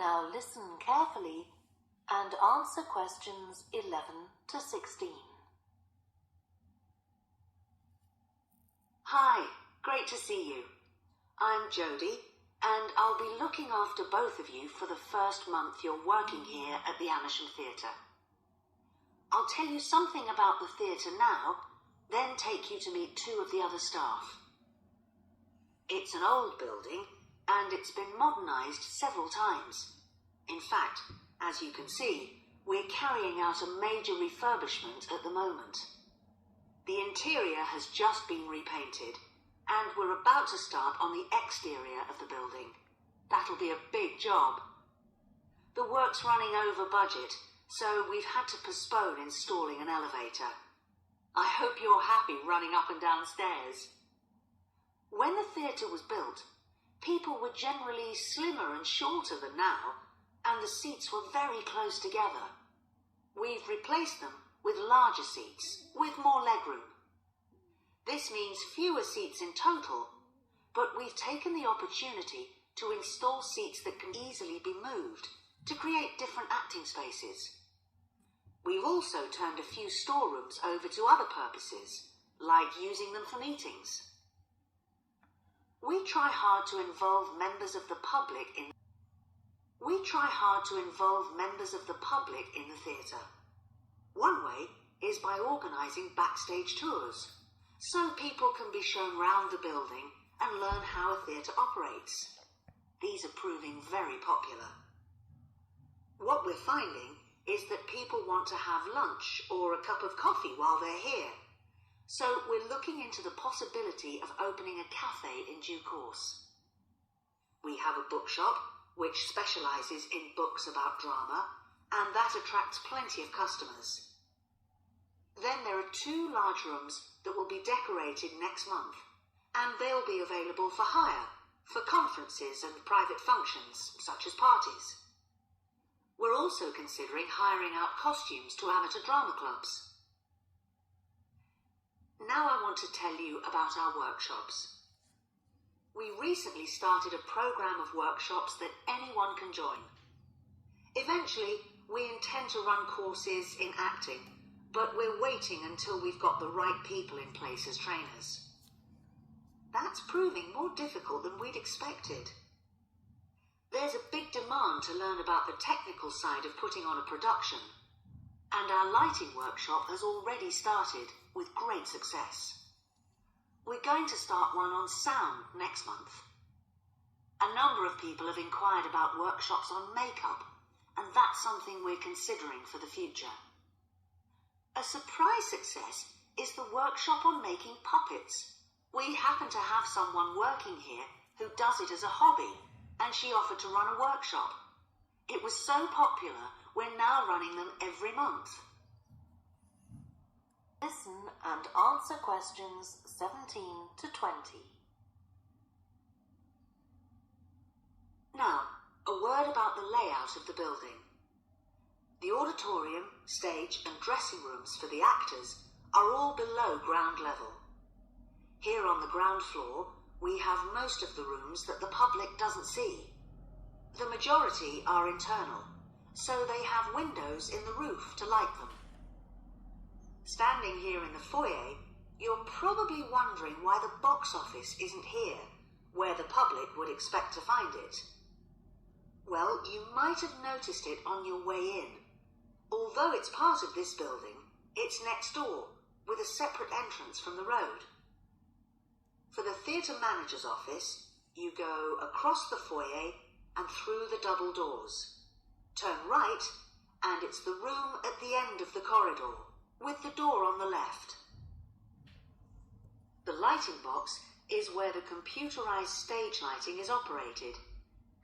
Now listen carefully and answer questions 11 to 16. Hi, great to see you. I'm Jodie, and I'll be looking after both of you for the first month you're working here at the Amersham Theatre. I'll tell you something about the theatre now, then take you to meet two of the other staff. It's an old building, and it's been modernised several times. In fact, as you can see, we're carrying out a major refurbishment at the moment. The interior has just been repainted, and we're about to start on the exterior of the building. That'll be a big job. The work's running over budget, so we've had to postpone installing an elevator. I hope you're happy running up and down stairs. When the theatre was built, people were generally slimmer and shorter than now, and the seats were very close together. We've replaced them with larger seats, with more legroom. This means fewer seats in total, but we've taken the opportunity to install seats that can easily be moved to create different acting spaces. We've also turned a few storerooms over to other purposes, like using them for meetings. We try hard to involve members of the public in the theatre. One way is by organising backstage tours, so people can be shown round the building and learn how a theatre operates. These are proving very popular. What we're finding is that people want to have lunch or a cup of coffee while they're here, so we're looking into the possibility of opening a cafe in due course. We have a bookshop which specialises in books about drama, and that attracts plenty of customers. Then there are 2 large rooms that will be decorated next month, and they'll be available for hire, for conferences and private functions, such as parties. We're also considering hiring out costumes to amateur drama clubs. Now I want to tell you about our workshops. We recently started a program of workshops that anyone can join. Eventually, we intend to run courses in acting, but we're waiting until we've got the right people in place as trainers. That's proving more difficult than we'd expected. There's a big demand to learn about the technical side of putting on a production, and our lighting workshop has already started with great success. We're going to start one on sound next month. A number of people have inquired about workshops on makeup, and that's something we're considering for the future. A surprise success is the workshop on making puppets. We happen to have someone working here who does it as a hobby, and she offered to run a workshop. It was so popular, we're now running them every month. Listen and answer questions 17 to 20. Now, a word about the layout of the building. The auditorium, stage and dressing rooms for the actors are all below ground level. Here on the ground floor, we have most of the rooms that the public doesn't see. The majority are internal, so they have windows in the roof to light them. Standing here in the foyer, you're probably wondering why the box office isn't here, where the public would expect to find it. Well, you might have noticed it on your way in. Although it's part of this building, it's next door, with a separate entrance from the road. For the theatre manager's office, you go across the foyer and through the double doors. Turn right, and it's the room at the end of the corridor, with the door on the left. The lighting box is where the computerized stage lighting is operated,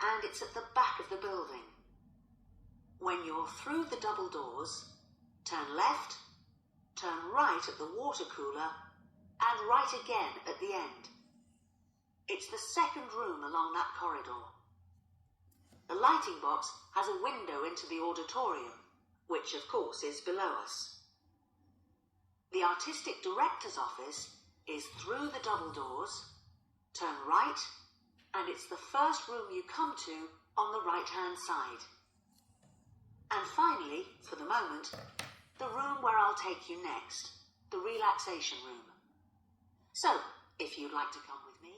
and it's at the back of the building. When you're through the double doors, turn left, turn right at the water cooler, and right again at the end. It's the second room along that corridor. The lighting box has a window into the auditorium, which of course is below us. The artistic director's office is through the double doors, turn right, and it's the first room you come to on the right-hand side. And finally, for the moment, the room where I'll take you next, the relaxation room. So, if you'd like to come with me,